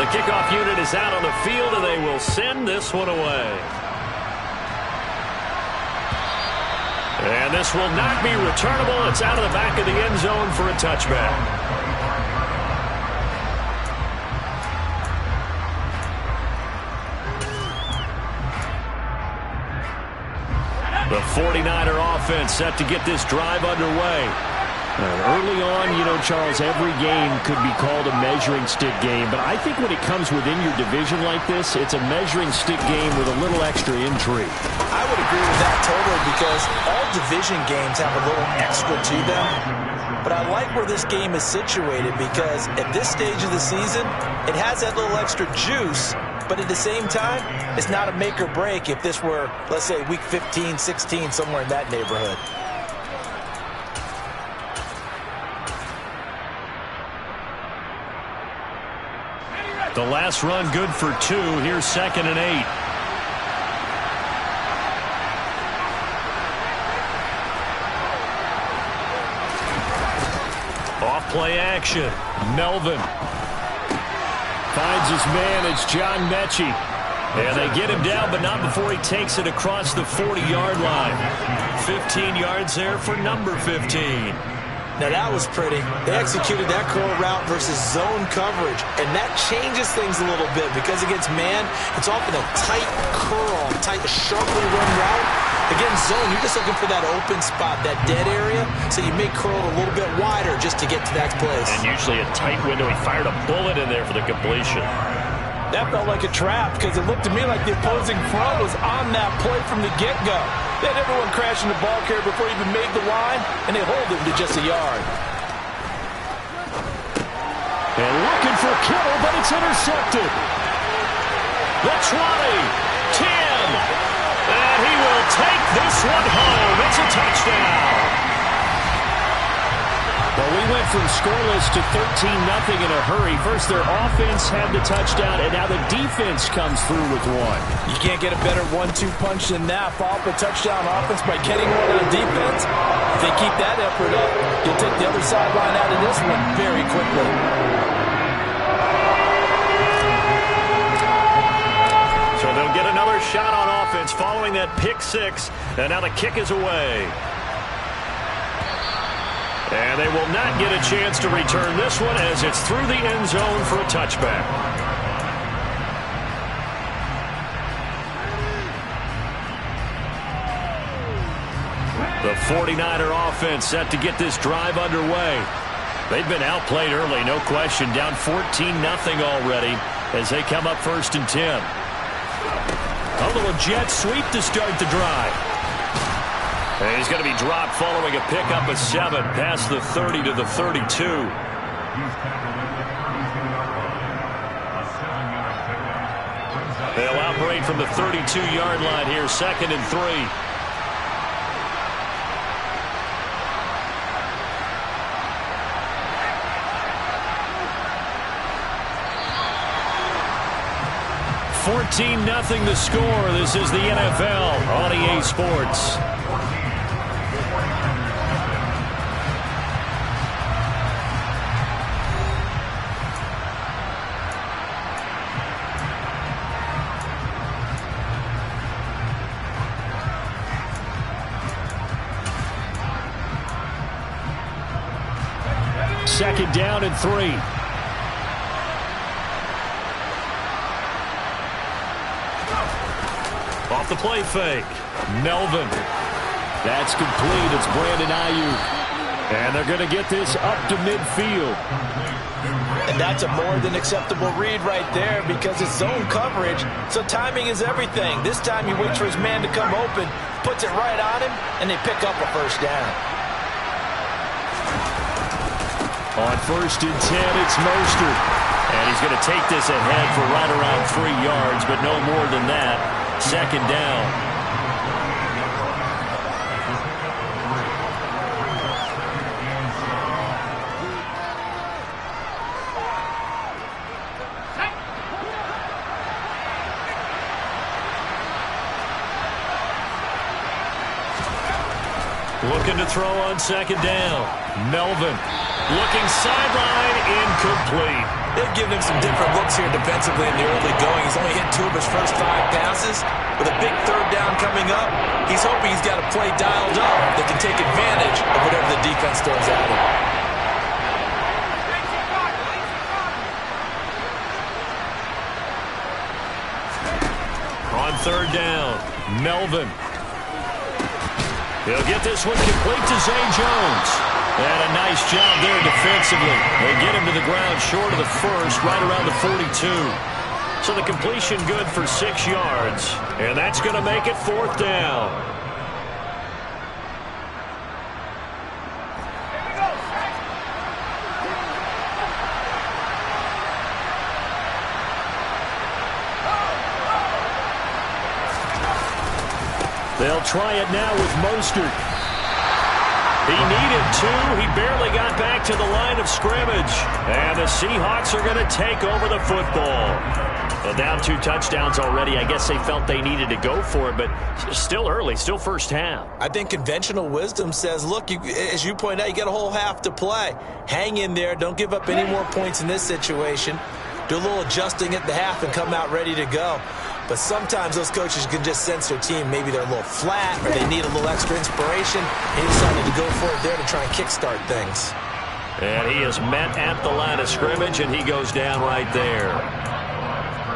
the kickoff unit is out on the field, and they will send this one away. And this will not be returnable. It's out of the back of the end zone for a touchback. The 49er offense set to get this drive underway. Early on, you know, Charles, every game could be called a measuring stick game. But I think when it comes within your division like this, it's a measuring stick game with a little extra intrigue. I would agree with that totally because all division games have a little extra to them. But I like where this game is situated because at this stage of the season, it has that little extra juice. But at the same time, it's not a make or break if this were, let's say, week 15, 16, somewhere in that neighborhood. The last run good for 2. Here's 2nd and 8. Off play action. Melvin finds his man. It's John Mechie. And they get him down, but not before he takes it across the 40-yard line. 15 yards there for number 15. Now that was pretty. They executed that curl route versus zone coverage, and that changes things a little bit because against man, it's often a tight curl, tight, sharply run route. Against zone, you're just looking for that open spot, that dead area, so you may curl it a little bit wider just to get to that place. And usually a tight window. He fired a bullet in there for the completion. That felt like a trap because it looked to me like the opposing front was on that play from the get-go. They had everyone crashing the ball carrier before he even made the line, and they hold him to just a yard. And looking for Kittle, but it's intercepted. The 20, 10, and he will take this one home. It's a touchdown. Well, we went from scoreless to 13-0 in a hurry. First, their offense had the touchdown, and now the defense comes through with one. You can't get a better 1-2 punch than that. Follow up a touchdown offense by getting one on defense. If they keep that effort up, you'll take the other sideline out of this one very quickly. So they'll get another shot on offense following that pick six, and now the kick is away. And they will not get a chance to return this one as it's through the end zone for a touchback. The 49er offense set to get this drive underway. They've been outplayed early, no question. Down 14-0 already as they come up 1st and 10. A little jet sweep to start the drive. And he's going to be dropped following a pickup of 7 past the 30 to the 32. They'll operate from the 32-yard line here, 2nd and 3. $14-0 the score. This is the NFL on EA Sports. Second down and 3. Off the play fake. Melvin. That's complete. It's Brandon Ayuk. And they're going to get this up to midfield. And that's a more than acceptable read right there because it's zone coverage, so timing is everything. This time he waits for his man to come open, puts it right on him, and they pick up a first down. On 1st and 10, it's Mostert. And he's going to take this ahead for right around 3 yards, but no more than that. 2nd down. Looking to throw on 2nd down. Melvin looking sideline, incomplete. incomplete. They've given him some different looks here defensively in the early going. He's only hit 2 of his first 5 passes. With a big third down coming up, he's hoping he's got a play dialed up that can take advantage of whatever the defense throws at him. On third down, Melvin. He'll get this one complete to Zay Jones. And a nice job there defensively. They get him to the ground short of the first, right around the 42. So the completion good for 6 yards. And that's going to make it 4th down. They'll try it now with Mostert. He needed 2. He barely got back to the line of scrimmage. And the Seahawks are going to take over the football. Well, down 2 touchdowns already. I guess they felt they needed to go for it, but still early, still first half. I think conventional wisdom says, look, as you point out, you got a whole half to play. Hang in there. Don't give up any more points in this situation. Do a little adjusting at the half and come out ready to go. But sometimes those coaches can just sense their team. Maybe they're a little flat or they need a little extra inspiration. He decided to go for it there to try and kickstart things. And he is met at the line of scrimmage, and he goes down right there.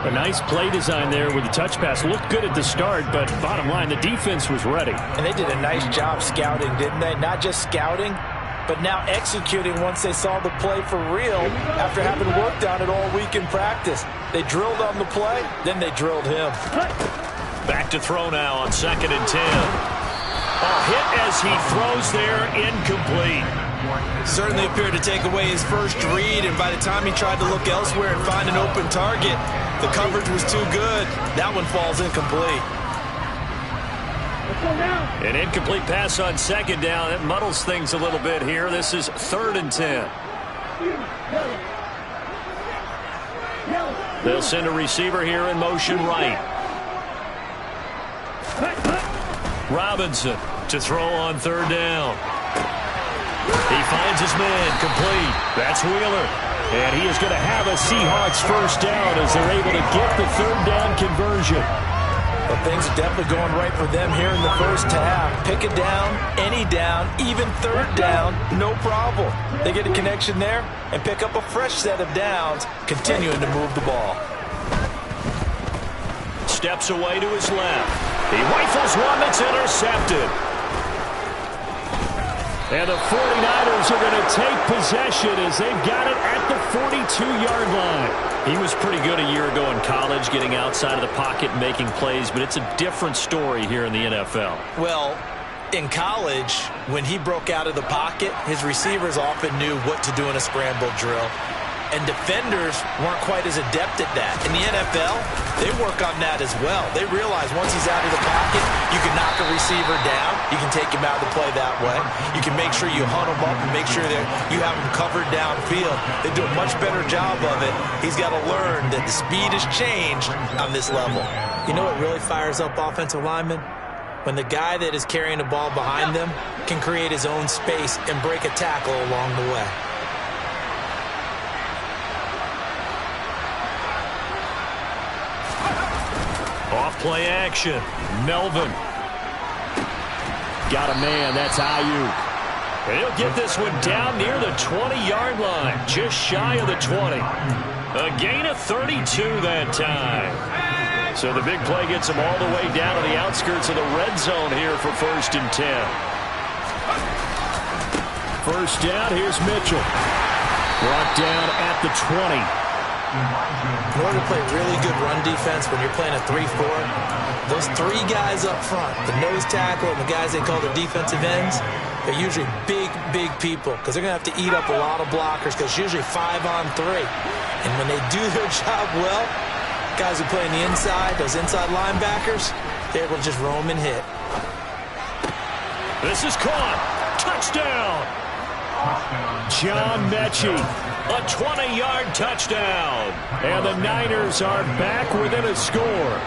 A nice play design there with the touch pass. Looked good at the start, but bottom line, the defense was ready. And they did a nice job scouting, didn't they? Not just scouting, but now executing once they saw the play for real after having worked on it all week in practice. They drilled on the play, then they drilled him. Back to throw now on 2nd and 10. A hit as he throws there, incomplete. Certainly appeared to take away his first read, and by the time he tried to look elsewhere and find an open target, the coverage was too good. That one falls incomplete. An incomplete pass on 2nd down. It muddles things a little bit here. This is 3rd and 10. They'll send a receiver here in motion right. Robinson to throw on 3rd down. He finds his man complete. That's Wheeler. And he is going to have a Seahawks first down as they're able to get the 3rd down conversion. Well, things are definitely going right for them here in the first half. Pick it down, any down, even 3rd down, no problem. They get a connection there and pick up a fresh set of downs, continuing to move the ball. Steps away to his left. He rifles one that's intercepted. And the 49ers are going to take possession as they've got it at the 42-yard line. He was pretty good a year ago in college, getting outside of the pocket and making plays, but it's a different story here in the NFL. Well, in college, when he broke out of the pocket, his receivers often knew what to do in a scramble drill. And defenders weren't quite as adept at that. In the NFL, they work on that as well. They realize once he's out of the pocket, you can knock a receiver down. You can take him out of the play that way. You can make sure you hunt him up and make sure that you have him covered downfield. They do a much better job of it. He's got to learn that the speed has changed on this level. You know what really fires up offensive linemen? When the guy that is carrying the ball behind them can create his own space and break a tackle along the way. Off-play action. Melvin. Got a man. That's Ayuk. And he'll get this one down near the 20-yard line. Just shy of the 20. A gain of 32 that time. So the big play gets him all the way down to the outskirts of the red zone here for 1st and 10. First down, here's Mitchell. Brought down at the 20. In order to play really good run defense when you're playing a 3-4, those 3 guys up front, the nose tackle and the guys they call the defensive ends, they're usually big, big people because they're going to have to eat up a lot of blockers because it's usually 5-on-3. And when they do their job well, guys who play on the inside, those inside linebackers, they're able to just roam and hit. This is caught. Touchdown. John Mechie, a 20-yard touchdown. And the Niners are back within a score.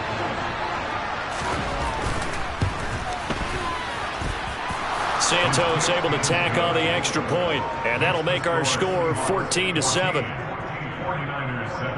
Santos able to tack on the extra point, and that'll make our score 14-7. 49ers 7.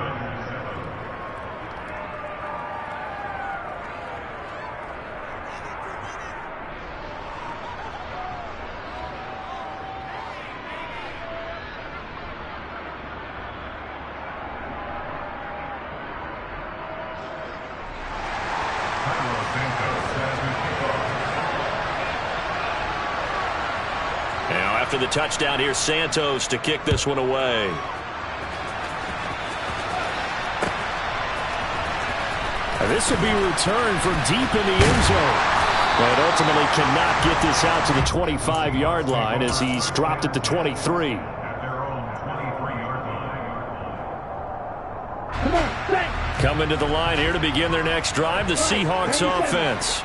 Now after the touchdown, here's Santos to kick this one away. This will be returned from deep in the end zone. But ultimately cannot get this out to the 25-yard line as he's dropped at the 23. Coming to the line here to begin their next drive, the Seahawks offense.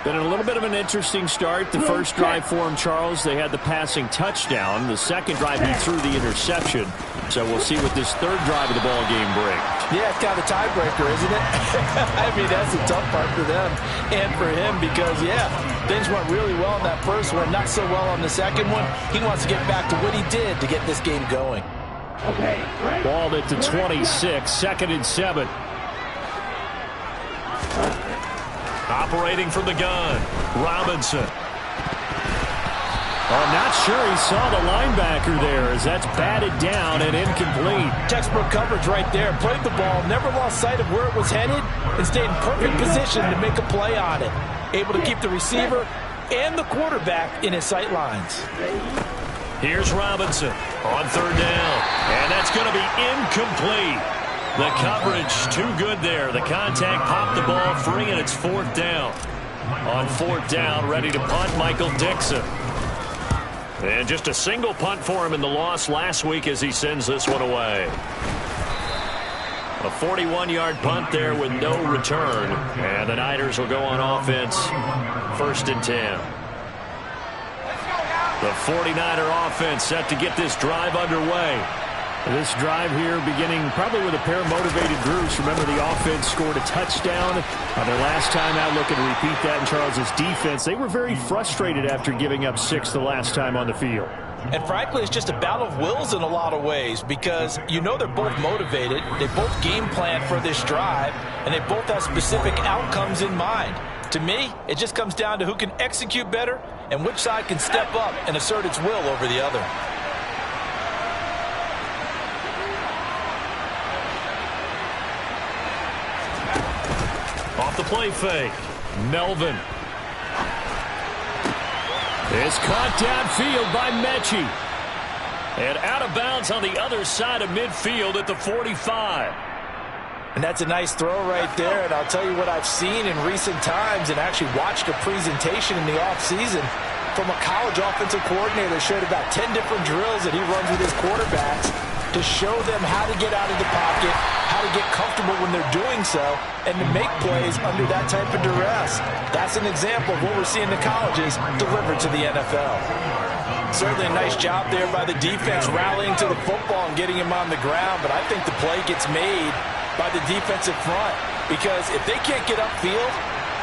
Been a little bit of an interesting start. The first drive for him, Charles, they had the passing touchdown. The second drive, he threw the interception. So we'll see what this third drive of the ball game brings. Yeah, it's kind of a tiebreaker, isn't it? I mean, that's the tough part for them and for him because, yeah, things went really well in that first one, not so well on the second one. He wants to get back to what he did to get this game going. Ball at the 26, 2nd and 7. Operating from the gun, Robinson. I'm not sure he saw the linebacker there as that's batted down and incomplete. Textbook coverage right there. Played the ball, never lost sight of where it was headed, and stayed in perfect position to make a play on it. Able to keep the receiver and the quarterback in his sight lines. Here's Robinson on third down, and that's going to be incomplete. The coverage too good there. The contact popped the ball free, and it's 4th down. On 4th down, ready to punt, Michael Dixon. And just a single punt for him in the loss last week as he sends this one away. A 41-yard punt there with no return. And the Niners will go on offense, 1st and 10. The 49er offense set to get this drive underway. This drive here beginning probably with a pair of motivated groups. Remember, the offense scored a touchdown on their last time out. Looking to repeat that in Charles's defense. They were very frustrated after giving up 6 the last time on the field. And frankly, it's just a battle of wills in a lot of ways because you know they're both motivated. They both game plan for this drive, and they both have specific outcomes in mind. To me, it just comes down to who can execute better and which side can step up and assert its will over the other. Off the play fake, Melvin. It's caught downfield by Mechie. And out of bounds on the other side of midfield at the 45. And that's a nice throw right there. And I'll tell you what I've seen in recent times and actually watched a presentation in the offseason from a college offensive coordinator that showed about 10 different drills that he runs with his quarterbacks to show them how to get out of the pocket, how to get comfortable when they're doing so, and to make plays under that type of duress. That's an example of what we're seeing the colleges deliver to the NFL. Certainly a nice job there by the defense rallying to the football and getting him on the ground, but I think the play gets made by the defensive front because if they can't get upfield,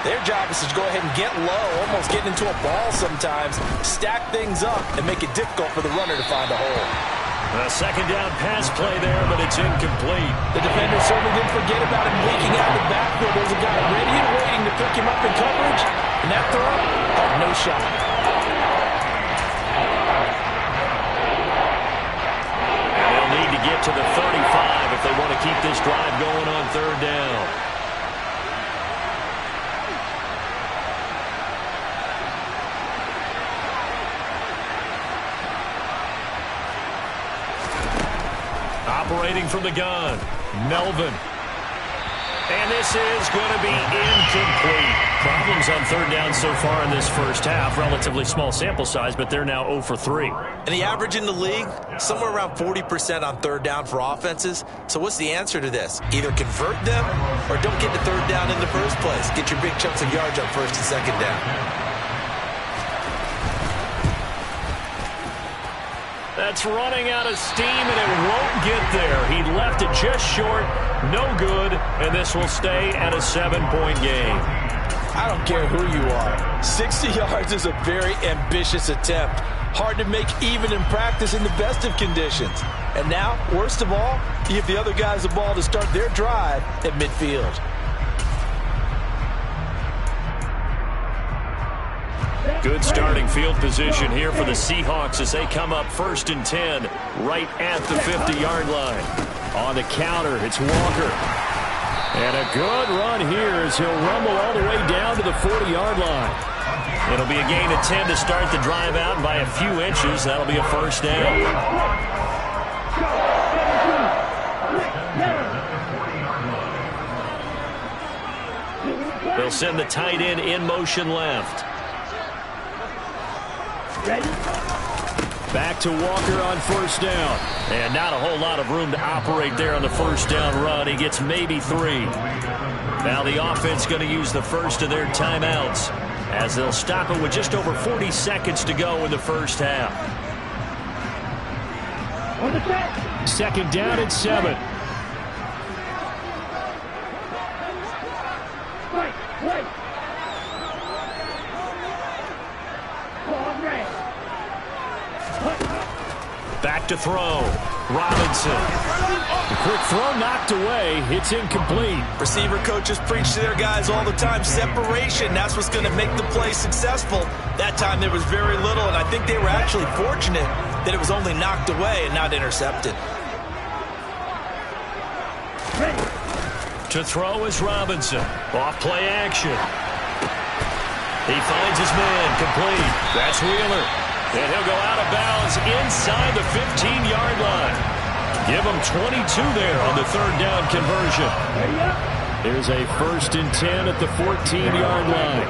their job is to go ahead and get low, almost get into a ball sometimes, stack things up, and make it difficult for the runner to find a hole. A second down pass play there, but it's incomplete. The defender certainly didn't forget about him leaking out of the backfield. There's a guy ready and waiting to pick him up in coverage, and that throw had no shot. And they'll need to get to the 35 if they want to keep this drive going on third down. Operating from the gun, Melvin. And this is going to be incomplete. Problems on third down so far in this first half. Relatively small sample size, but they're now 0 for 3. And the average in the league, somewhere around 40% on third down for offenses. So what's the answer to this? Either convert them or don't get to third down in the first place. Get your big chunks of yards on first and second down. That's running out of steam, and it won't get there. He left it just short, no good, and this will stay at a 7-point game. I don't care who you are. 60 yards is a very ambitious attempt. Hard to make even in practice in the best of conditions. And now, worst of all, you give the other guys the ball to start their drive at midfield. Good starting field position here for the Seahawks as they come up 1st and 10 right at the 50-yard line. On the counter, it's Walker. And a good run here as he'll rumble all the way down to the 40-yard line. It'll be a gain of 10 to start the drive out, and by a few inches, that'll be a first down. They'll send the tight end in motion left. Back to Walker on 1st down. And not a whole lot of room to operate there on the 1st down run. He gets maybe 3. Now the offense going to use the first of their timeouts as they'll stop it with just over 40 seconds to go in the first half. 2nd down and 7. Back to throw. Robinson. The quick throw knocked away. It's incomplete. Receiver coaches preach to their guys all the time. Separation, that's what's going to make the play successful. That time there was very little, and I think they were actually fortunate that it was only knocked away and not intercepted. To throw is Robinson. Off play action. He finds his man. Complete. That's Wheeler. And he'll go out of bounds inside the 15-yard line. Give him 22 there on the 3rd down conversion. There's a 1st and 10 at the 14-yard line.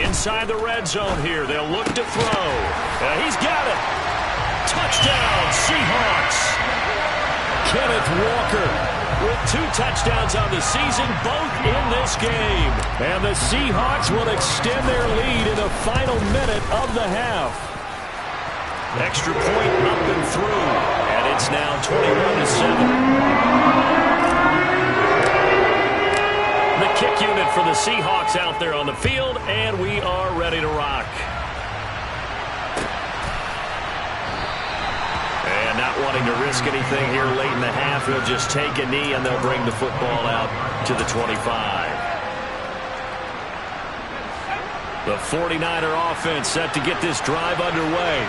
Inside the red zone here. They'll look to throw. He's got it. Touchdown, Seahawks. Kenneth Walker with 2 touchdowns on the season, both in this game. And the Seahawks will extend their lead in the final minute of the half. Extra point up and through, and it's now 21-7. The kick unit for the Seahawks out there on the field, and we are ready to rock. And not wanting to risk anything here late in the half, he'll just take a knee, and they'll bring the football out to the 25. The 49er offense set to get this drive underway.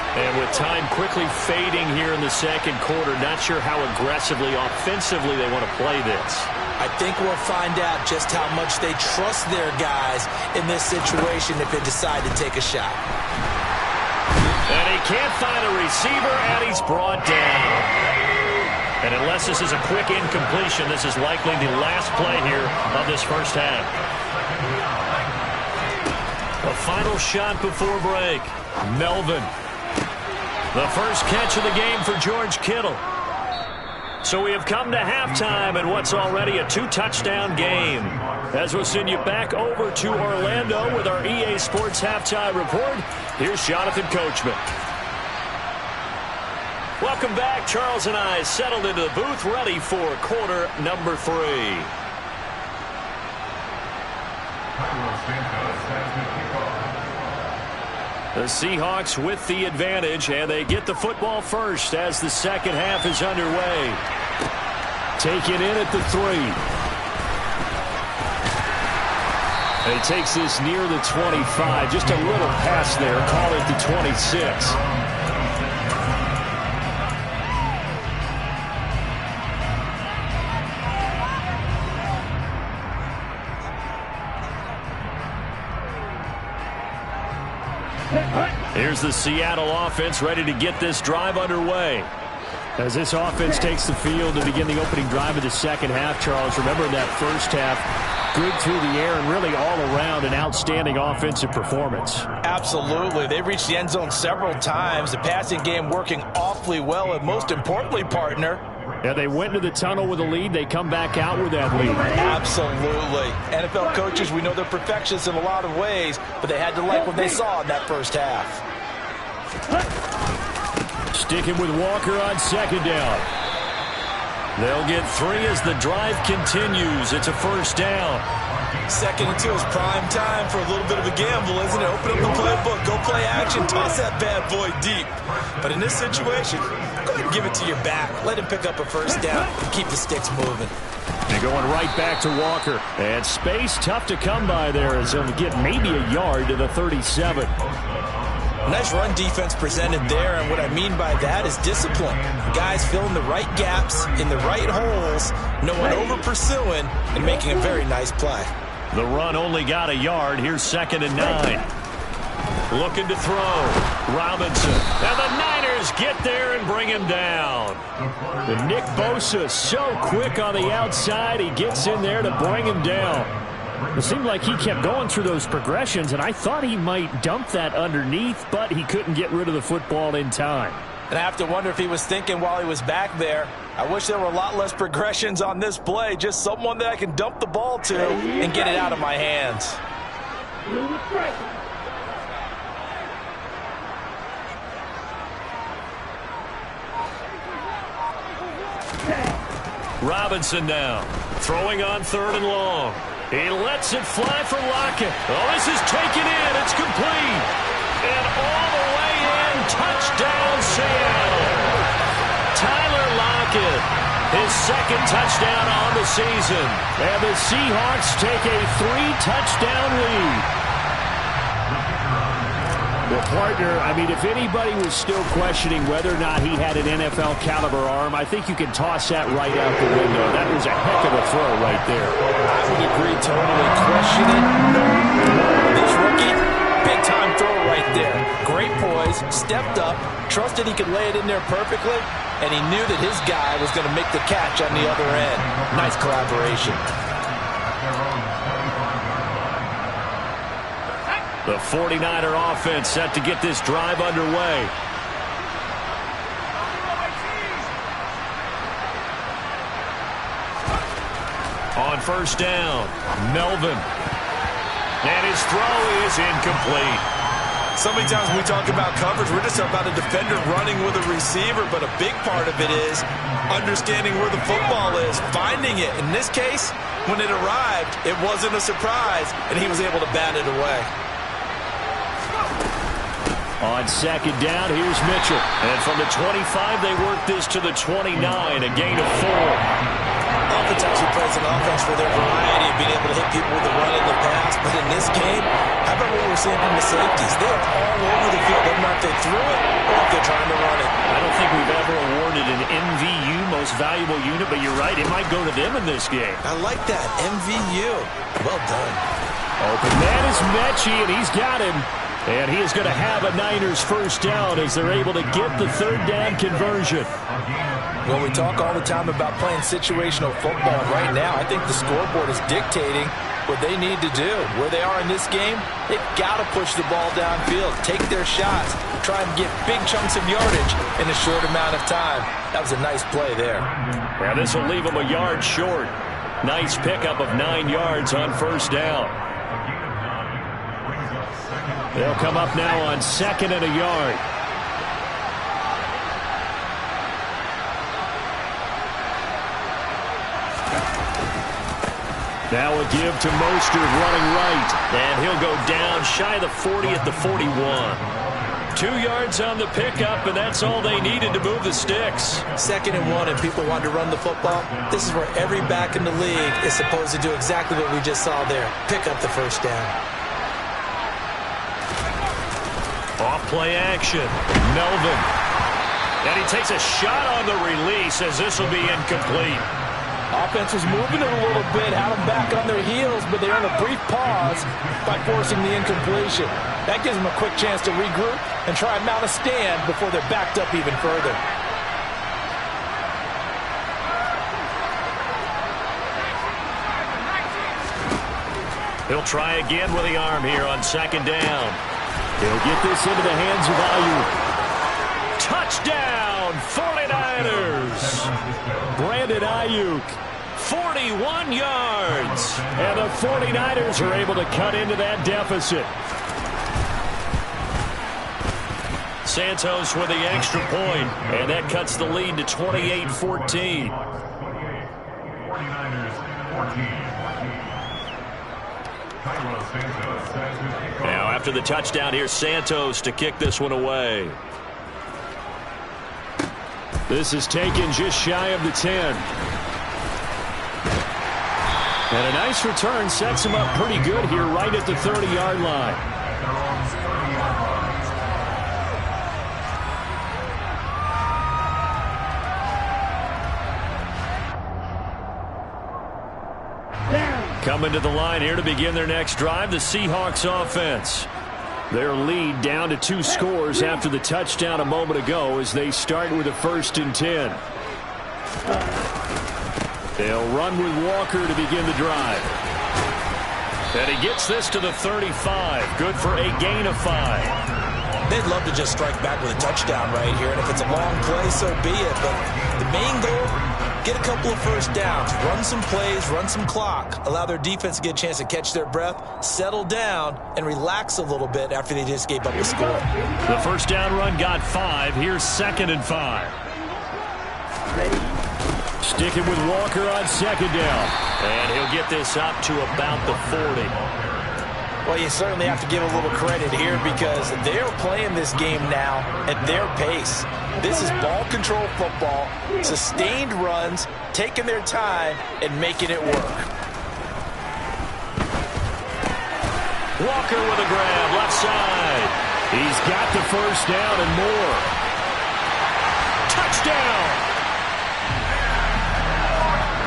And with time quickly fading here in the 2nd quarter, not sure how aggressively, offensively they want to play this. I think we'll find out just how much they trust their guys in this situation if they decide to take a shot. And he can't find a receiver, and he's brought down. And unless this is a quick incompletion, this is likely the last play here of this first half. A final shot before break. Melvin. The first catch of the game for George Kittle. So we have come to halftime in what's already a 2-touchdown game. As we'll send you back over to Orlando with our EA Sports Halftime Report, here's Jonathan Coachman. Welcome back. Charles and I settled into the booth, ready for quarter number 3. The Seahawks with the advantage, and they get the football first as the second half is underway. Take it in at the 3. And he takes this near the 25. Just a little pass there. Call it the 26. Here's the Seattle offense ready to get this drive underway. As this offense takes the field to begin the opening drive of the second half, Charles, remember that first half, good through the air and really all around an outstanding offensive performance. Absolutely. They reached the end zone several times. The passing game working awfully well, and most importantly, partner, yeah, they went into the tunnel with a lead. They come back out with that lead. Absolutely. NFL coaches, we know they're perfectionists in a lot of ways, but they had to like what they saw in that first half. Sticking with Walker on second down. They'll get 3 as the drive continues. It's a first down. Second and 2 is prime time for a little bit of a gamble, isn't it? Open up the playbook, go play action, toss that bad boy deep. But in this situation, go ahead and give it to your back. Let him pick up a first down and keep the sticks moving. They're going right back to Walker. And space tough to come by there as he'll get maybe a yard to the 37. Nice run defense presented there, and what I mean by that is discipline. Guys filling the right gaps in the right holes, no one over-pursuing, and making a very nice play. The run only got a yard. Here's 2nd and 9. Looking to throw. Robinson. And the Niners get there and bring him down. And Nick Bosa so quick on the outside. He gets in there to bring him down. It seemed like he kept going through those progressions, and I thought he might dump that underneath, but he couldn't get rid of the football in time. And I have to wonder if he was thinking while he was back there, I wish there were a lot less progressions on this play, just someone that I can dump the ball to and get it out of my hands. Robinson now. Throwing on 3rd and long. He lets it fly for Lockett. Oh, this is taken in. It's complete. And all the way in. Touchdown, Seattle. Tyler Lockett. His 2nd touchdown on the season. And the Seahawks take a 3-touchdown lead. Well, partner, I mean, if anybody was still questioning whether or not he had an NFL caliber arm, I think you can toss that right out the window. That was a heck of a throw right there. I would agree totally. Question it. This rookie, big-time throw right there. Great poise, stepped up, trusted he could lay it in there perfectly, and he knew that his guy was going to make the catch on the other end. Nice collaboration. The 49er offense set to get this drive underway. On 1st down, Melvin. And his throw is incomplete. So many times when we talk about coverage, we're just about a defender running with a receiver, but a big part of it is understanding where the football is, finding it. In this case, when it arrived, it wasn't a surprise, and he was able to bat it away. On 2nd down, here's Mitchell. And from the 25, they work this to the 29, a gain of 4. Offense actually plays an offense for their variety of being able to hit people with the run and the pass. But in this game, how about what we're seeing from the safeties? They're all over the field. Doesn't matter if they threw it or if they're trying to run it. I don't think we've ever awarded an MVU, most valuable unit, but you're right, it might go to them in this game. I like that, MVU. Well done. Open man is Mechie, and he's got him. And he is going to have a Niners 1st down as they're able to get the 3rd down conversion. Well, we talk all the time about playing situational football. Right now, I think the scoreboard is dictating what they need to do. Where they are in this game, they've got to push the ball downfield, take their shots, try and get big chunks of yardage in a short amount of time. That was a nice play there. Now this will leave them a yard short. Nice pickup of 9 yards on 1st down. They'll come up now on 2nd and a yard. Now a give to Mostert running right. And he'll go down shy of the 40 at the 41. 2 yards on the pickup, and that's all they needed to move the sticks. 2nd and 1, and people want to run the football. This is where every back in the league is supposed to do exactly what we just saw there. Pick up the 1st down. Off play action. Melvin. And he takes a shot on the release as this will be incomplete. Offense was moving it a little bit, had them back on their heels, but they earned a brief pause by forcing the incompletion. That gives them a quick chance to regroup and try and mount a stand before they're backed up even further. He'll try again with the arm here on 2nd down. He'll get this into the hands of Ayuk. Touchdown, 49ers. Brandon Ayuk. 41 yards. And the 49ers are able to cut into that deficit. Santos with the extra point, and that cuts the lead to 28-14. 49ers 14. Now after the touchdown, here's Santos to kick this one away. This is taken just shy of the 10. And a nice return sets him up pretty good here right at the 30-yard line. Coming to the line here to begin their next drive, the Seahawks offense. Their lead down to 2 scores after the touchdown a moment ago as they start with a 1st and 10. They'll run with Walker to begin the drive. And he gets this to the 35. Good for a gain of 5. They'd love to just strike back with a touchdown right here, and if it's a long play, so be it. But the main goal, get a couple of first downs, run some plays, run some clock, allow their defense to get a chance to catch their breath, settle down, and relax a little bit after they just gave up a score. The first down run got 5. Here's 2nd and 5. Sticking with Walker on 2nd down. And he'll get this up to about the 40. Well, you certainly have to give a little credit here because they're playing this game now at their pace. This is ball control football, sustained runs, taking their time, and making it work. Walker with a grab, left side. He's got the first down and more. Touchdown!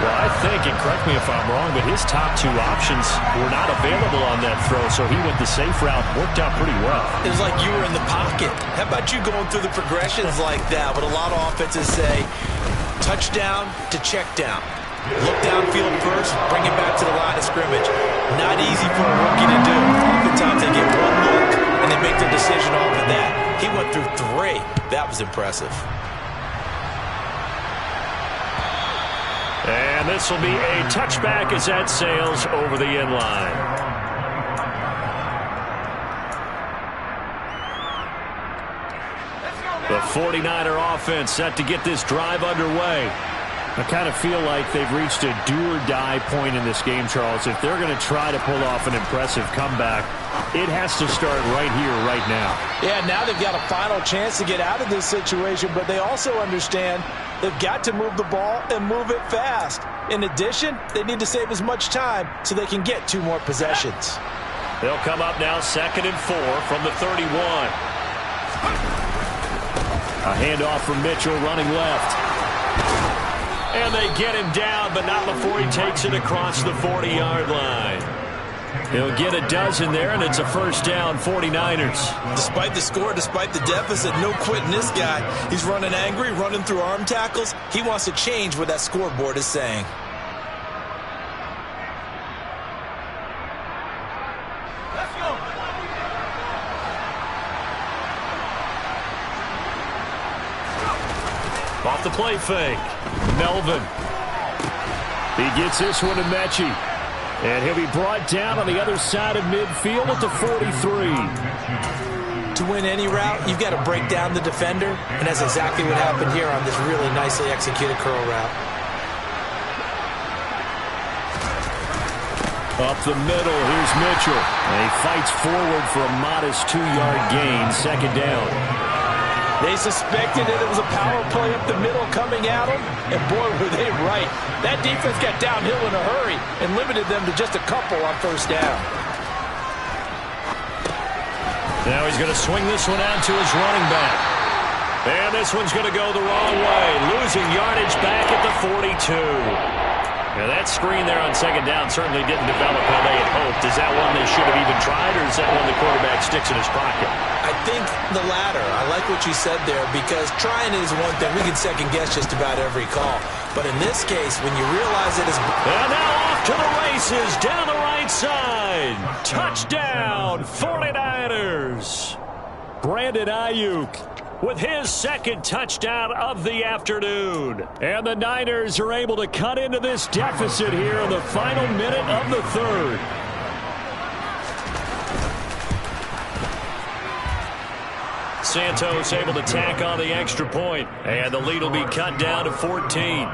Well, I think, and correct me if I'm wrong, but his top 2 options were not available on that throw, so he went the safe route, worked out pretty well. It was like you were in the pocket. How about you going through the progressions like that? What a lot of offenses say, touchdown to check down. Look downfield first, bring it back to the line of scrimmage. Not easy for a rookie to do. Oftentimes they get one look, and they make their decision off of that. He went through 3. That was impressive. And this will be a touchback as that sails over the end line. The 49er offense set to get this drive underway. I kind of feel like they've reached a do-or-die point in this game, Charles. If they're going to try to pull off an impressive comeback, it has to start right here, right now. Yeah, now they've got a final chance to get out of this situation, but they also understand they've got to move the ball and move it fast. In addition, they need to save as much time so they can get 2 more possessions. They'll come up now 2nd and 4 from the 31. A handoff from Mitchell running left. And they get him down, but not before he takes it across the 40-yard line. He'll get a dozen there, and it's a first down, 49ers. Despite the score, despite the deficit, no quitting this guy. He's running angry, running through arm tackles. He wants to change what that scoreboard is saying. Let's go. Off the play fake. Melvin. He gets this one to Mechie. And he'll be brought down on the other side of midfield at the 43. To win any route, you've got to break down the defender, and that's exactly what happened here on this really nicely executed curl route. Up the middle, here's Mitchell. And he fights forward for a modest 2-yard gain, 2nd down. They suspected that it was a power play up the middle coming at them, and boy, were they right. That defense got downhill in a hurry and limited them to just a couple on first down. Now he's going to swing this one out to his running back. And this one's going to go the wrong way, losing yardage back at the 42. Now that screen there on 2nd down certainly didn't develop how they had hoped. Is that one they should have even tried, or is that one the quarterback sticks in his pocket? I think the latter. I like what you said there, because trying is one thing. We can second guess just about every call. But in this case, when you realize it is... And now off to the races, down the right side. Touchdown, 49ers. Brandon Ayuk with his 2nd touchdown of the afternoon. And the Niners are able to cut into this deficit here in the final minute of the 3rd. Santos able to tack on the extra point, and the lead will be cut down to 14.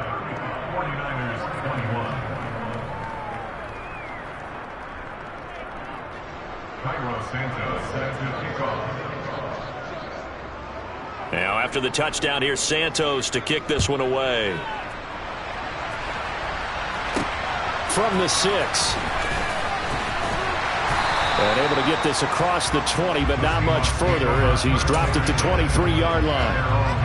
Now after the touchdown, here's Santos to kick this one away. From the 6. And able to get this across the 20, but not much further as he's dropped it to 23-yard line.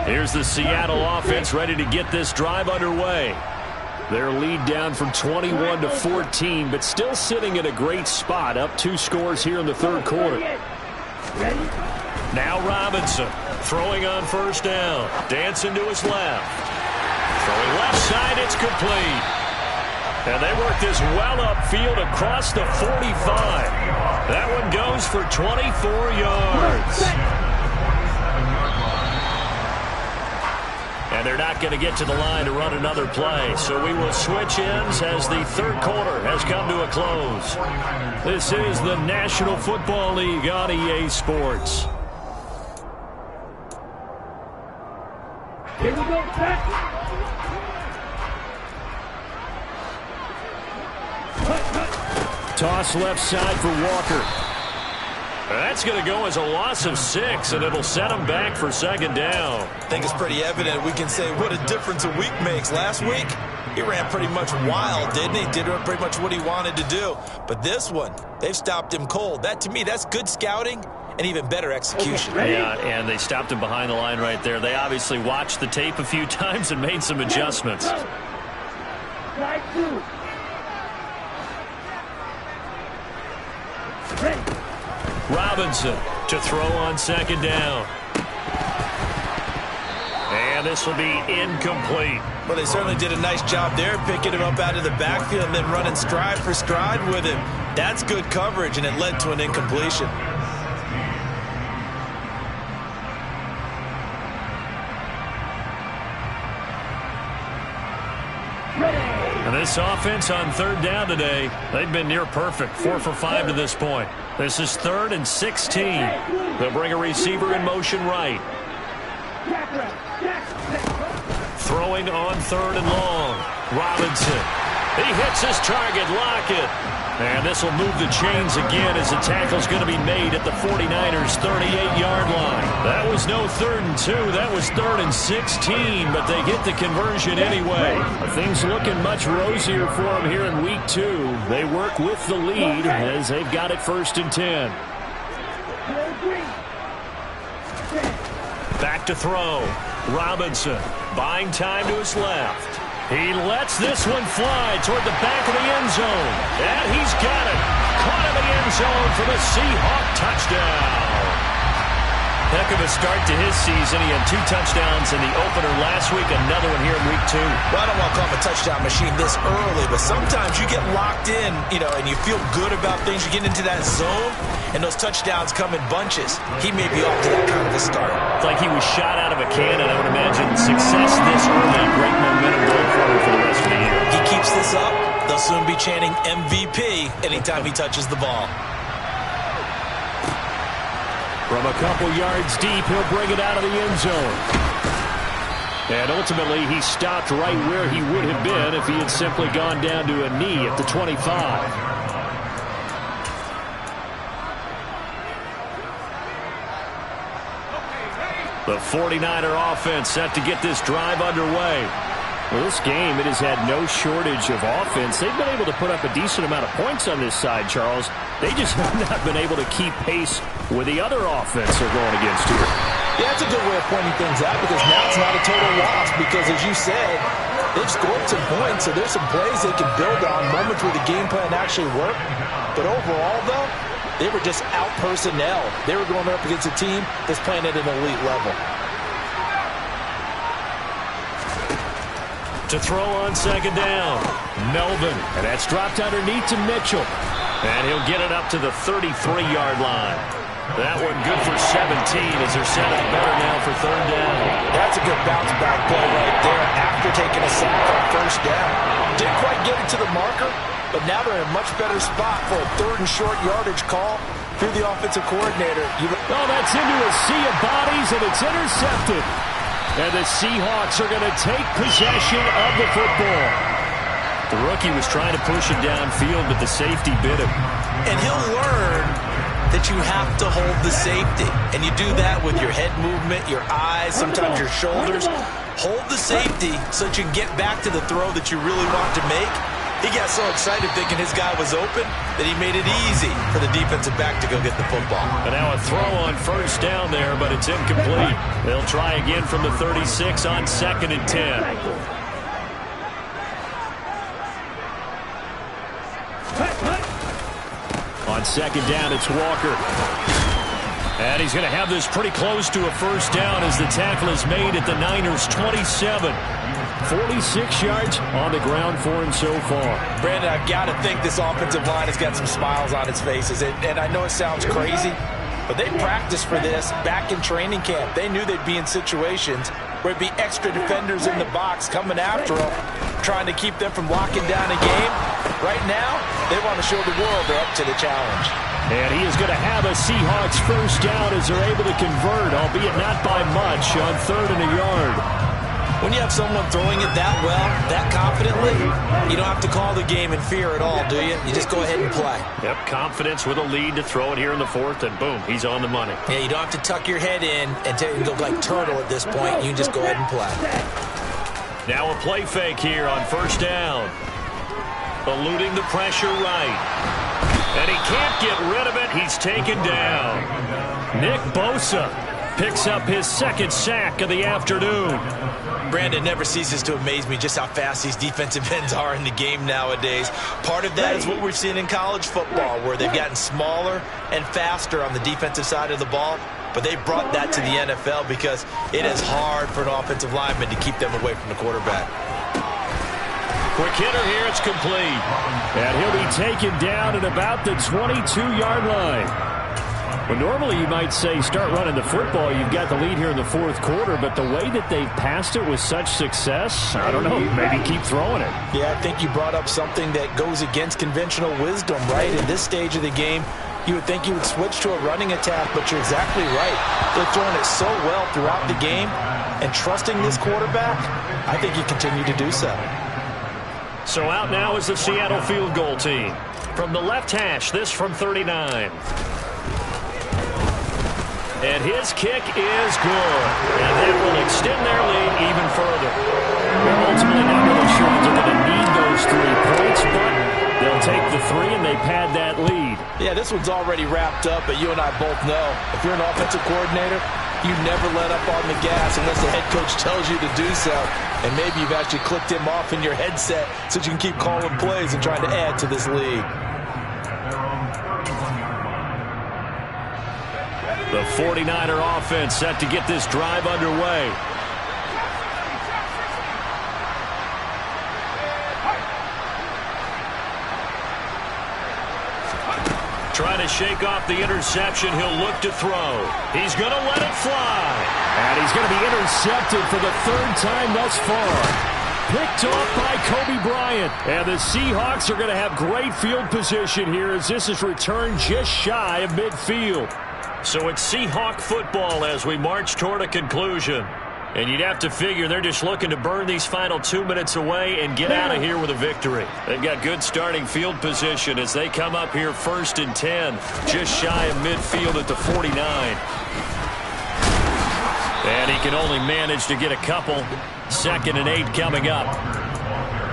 Here's the Seattle offense ready to get this drive underway. Their lead down from 21 to 14, but still sitting at a great spot, up 2 scores here in the third quarter. Now Robinson throwing on first down. Dancing to his left. Throwing left side, it's complete. And they work this well upfield across the 45. That one goes for 24 yards. And they're not going to get to the line to run another play. So we will switch ends as the third quarter has come to a close. This is the National Football League on EA Sports. Here we go, back. Toss left side for Walker. That's going to go as a loss of 6, and it'll set him back for second down. I think it's pretty evident. We can say what a difference a week makes. Last week, he ran pretty much wild, didn't he? Did pretty much what he wanted to do. But this one, they've stopped him cold. That, to me, that's good scouting and even better execution. Yeah, and they stopped him behind the line right there. They obviously watched the tape a few times and made some adjustments. Side 2. Robinson to throw on second down. And this will be incomplete. Well, they certainly did a nice job there, picking him up out of the backfield and then running stride for stride with him. That's good coverage, and it led to an incompletion. And this offense on third down today, they've been near perfect, 4 for 5 to this point. This is 3rd and 16. They'll bring a receiver in motion right. Throwing on 3rd and long. Robinson. He hits his target, Lockett. And this will move the chains again as the tackle's going to be made at the 49ers' 38-yard line. That was no 3rd and 2. That was 3rd and 16, but they get the conversion anyway. Things looking much rosier for them here in week 2. They work with the lead as they've got it 1st and 10. Back to throw. Robinson buying time to his left. He lets this one fly toward the back of the end zone. And he's got it. Caught in the end zone for the Seahawk touchdown. Heck of a start to his season. He had 2 touchdowns in the opener last week, another one here in week 2. Well, I don't want to call him a touchdown machine this early, but sometimes you get locked in, and you feel good about things. You get into that zone, and those touchdowns come in bunches. He may be off to that kind of a start. It's like he was shot out of a cannon. I would imagine success this early, great momentum going forward for the rest of the year. He keeps this up, they'll soon be chanting MVP anytime he touches the ball. From a couple yards deep, he'll bring it out of the end zone. And ultimately, he stopped right where he would have been if he had simply gone down to a knee at the 25. The 49er offense set to get this drive underway. Well, this game, it has had no shortage of offense. They've been able to put up a decent amount of points on this side, Charles. They just have not been able to keep pace with the other offense they're going against here. Yeah, that's a good way of pointing things out because now it's not a total loss because, as you said, they've scored some points, so there's some plays they can build on, moments where the game plan actually worked. But overall, though, they were just out personnel. They were going up against a team that's playing at an elite level. To throw on second down, Melvin. And that's dropped underneath to Mitchell. And he'll get it up to the 33-yard line. That one good for 17 as they're set up better now for 3rd down. That's a good bounce back play right there after taking a sack on 1st down. Didn't quite get it to the marker, but now they're in a much better spot for a 3rd and short yardage call. you're the offensive coordinator, oh, that's into a sea of bodies, and it's intercepted. And the Seahawks are going to take possession of the football. The rookie was trying to push it downfield, but the safety bit him. and he'll learn that you have to hold the safety. And you do that with your head movement, your eyes, sometimes your shoulders. Hold the safety so that you can get back to the throw that you really want to make. He got so excited thinking his guy was open that he made it easy for the defensive back to go get the football. And now a throw on first down there, but it's incomplete. They'll try again from the 36 on 2nd and 10. On 2nd down, it's Walker. And he's going to have this pretty close to a first down as the tackle is made at the Niners' 27. 46 yards on the ground for him so far. Brandon, I've got to think this offensive line has got some smiles on its faces. And I know it sounds crazy, but they practiced for this back in training camp. They knew they'd be in situations where it'd be extra defenders in the box coming after them, trying to keep them from locking down a game. Right now, they want to show the world they're up to the challenge. And he is going to have a Seahawks first down as they're able to convert, albeit not by much, on 3rd and a yard. When you have someone throwing it that well, that confidently, you don't have to call the game in fear at all, do you? You just go ahead and play. Yep, confidence with a lead to throw it here in the 4th, and boom, he's on the money. Yeah, you don't have to tuck your head in and go like turtle at this point. You can just go ahead and play. Now a play fake here on first down. Eluding the pressure right. And he can't get rid of it. He's taken down. Nick Bosa picks up his 2nd sack of the afternoon. Brandon, never ceases to amaze me just how fast these defensive ends are in the game nowadays. Part of that is what we've seen in college football, where they've gotten smaller and faster on the defensive side of the ball. But they brought that to the NFL because it is hard for an offensive lineman to keep them away from the quarterback. Quick hitter here, it's complete. And he'll be taken down at about the 22-yard line. Well, normally you might say start running the football. You've got the lead here in the 4th quarter, but the way that they've passed it with such success, I don't know, maybe keep throwing it. Yeah, I think you brought up something that goes against conventional wisdom, right? In this stage of the game, you would think you would switch to a running attack, but you're exactly right. They're throwing it so well throughout the game, and trusting this quarterback, I think you continue to do so. So out now is the Seattle field goal team. From the left hash, this from 39. And his kick is good. And that will extend their lead even further. They're ultimately not really sure that they're going to need those 3 points, but they'll take the 3 and they pad that lead. Yeah, this one's already wrapped up, but you and I both know if you're an offensive coordinator, you never let up on the gas unless the head coach tells you to do so. And maybe you've actually clicked him off in your headset so you can keep calling plays and trying to add to this lead. The 49er offense set to get this drive underway. Trying to shake off the interception. He'll look to throw. He's going to let it fly. And he's going to be intercepted for the 3rd time thus far. Picked off by Kobe Bryant. And the Seahawks are going to have great field position here as this is returned just shy of midfield. So it's Seahawk football as we march toward a conclusion. And you'd have to figure they're just looking to burn these final 2 minutes away and get out of here with a victory. They've got good starting field position as they come up here 1st and 10, just shy of midfield at the 49. And he can only manage to get a couple. 2nd and 8 coming up.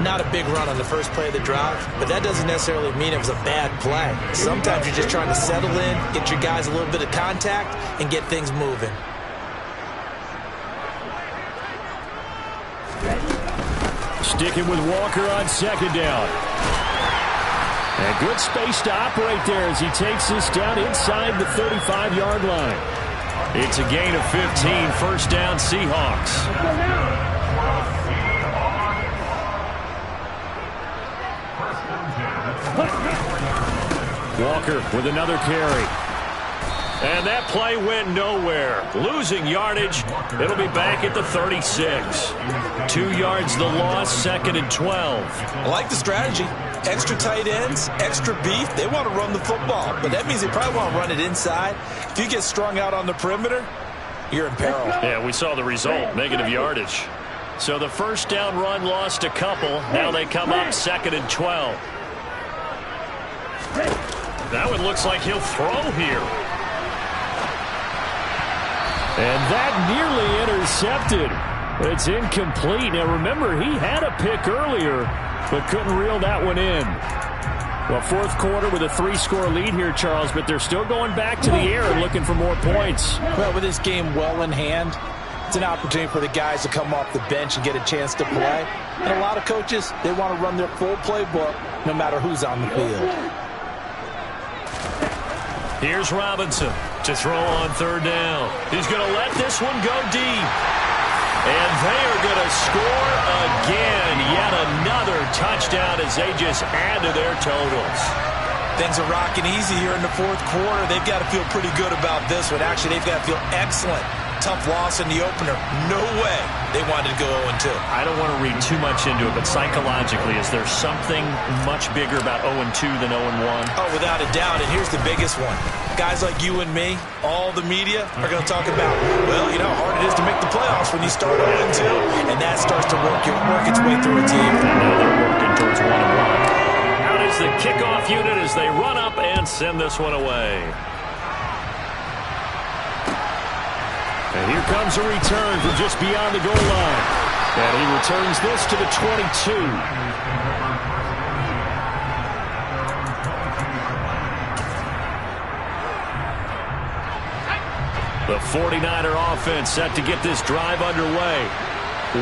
Not a big run on the first play of the drive, but that doesn't necessarily mean it was a bad play. Sometimes you're just trying to settle in, get your guys a little bit of contact, and get things moving. Sticking with Walker on 2nd down. And good space to operate there as he takes this down inside the 35-yard line. It's a gain of 15, first down Seahawks. Walker with another carry. And that play went nowhere. Losing yardage. It'll be back at the 36. 2 yards the loss, 2nd and 12. I like the strategy. extra tight ends, extra beef. They want to run the football, but that means they probably want to run it inside. If you get strung out on the perimeter, you're in peril. Yeah, we saw the result, negative yardage. So the first down run lost a couple. Now they come up 2nd and 12. That one looks like he'll throw here. And that nearly intercepted. It's incomplete. Now remember, he had a pick earlier, but couldn't reel that one in. Well, fourth quarter with a 3-score lead here, Charles, but they're still going back to the air and looking for more points. Well, with this game well in hand, it's an opportunity for the guys to come off the bench and get a chance to play. And a lot of coaches, they want to run their full playbook no matter who's on the field. Here's Robinson to throw on 3rd down. He's going to let this one go deep. And they are going to score again. Yet another touchdown as they just add to their totals. Things are rocking easy here in the fourth quarter. They've got to feel pretty good about this one. Actually, they've got to feel excellent. Tough loss in the opener. No way they wanted to go 0-2. I don't want to read too much into it, but psychologically, is there something much bigger about 0-2 than 0-1? Oh, without a doubt, and here's the biggest one. Guys like you and me, all the media, are going to talk about, well, you know how hard it is to make the playoffs when you start 0-2, and that starts to work its way through a team. And now they're working towards 1-1. Out is the kickoff unit as they run up and send this one away. And here comes a return from just beyond the goal line. And he returns this to the 22. The 49er offense set to get this drive underway.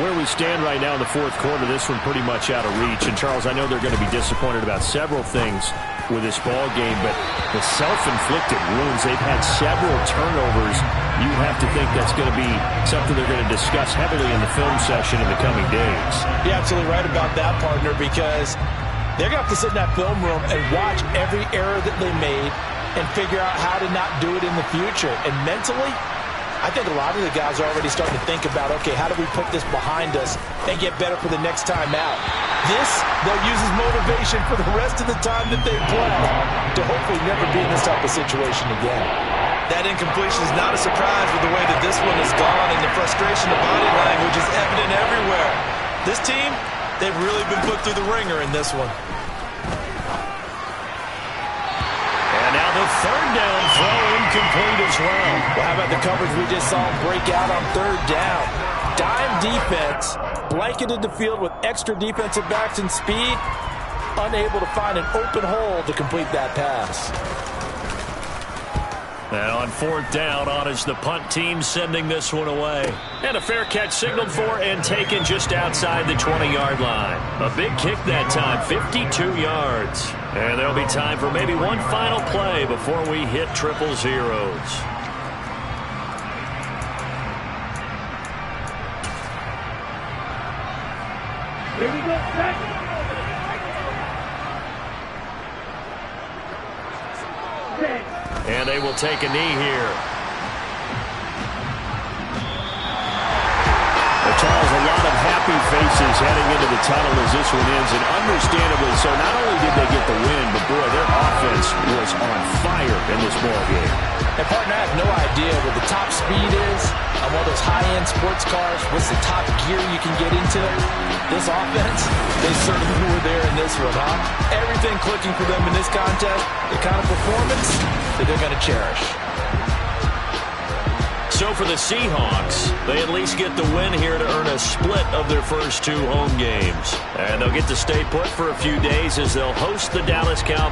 Where we stand right now in the fourth quarter, this one pretty much out of reach. And, Charles, I know they're going to be disappointed about several things with this ball game, but the self-inflicted wounds, they've had several turnovers. You have to think that's going to be something they're going to discuss heavily in the film session in the coming days. You're absolutely right about that, partner, because they're going to have to sit in that film room and watch every error that they made and figure out how to not do it in the future. And mentally, I think a lot of the guys are already starting to think about, okay, how do we put this behind us and get better for the next time out? This, they'll use as motivation for the rest of the time that they play to hopefully never be in this type of situation again. That incompletion is not a surprise with the way that this one has gone, and the frustration, the body language is evident everywhere. This team, they've really been put through the ringer in this one. And now the 3rd down throw incomplete as well. Well, how about the coverage we just saw break out on 3rd down? Dime defense, blanketed the field with extra defensive backs and speed, unable to find an open hole to complete that pass. And on 4th down, on is the punt team sending this one away. And a fair catch signaled for and taken just outside the 20-yard line. A big kick that time, 52 yards. And there'll be time for maybe one final play before we hit 000. Here we go, back. And they will take a knee here. Charles, a lot of happy faces heading into the tunnel as this one ends, and understandably so. Not only did they get the win, but boy, their offense was on fire in this ball game. And partner, I have no idea what the top speed is on one of those high-end sports cars. What's the top gear you can get into? This offense, they certainly were there in this one, huh? Everything clicking for them in this contest, the kind of performance that they're going to cherish. So for the Seahawks, they at least get the win here to earn a split of their first 2 home games. And they'll get to stay put for a few days as they'll host the Dallas Cowboys.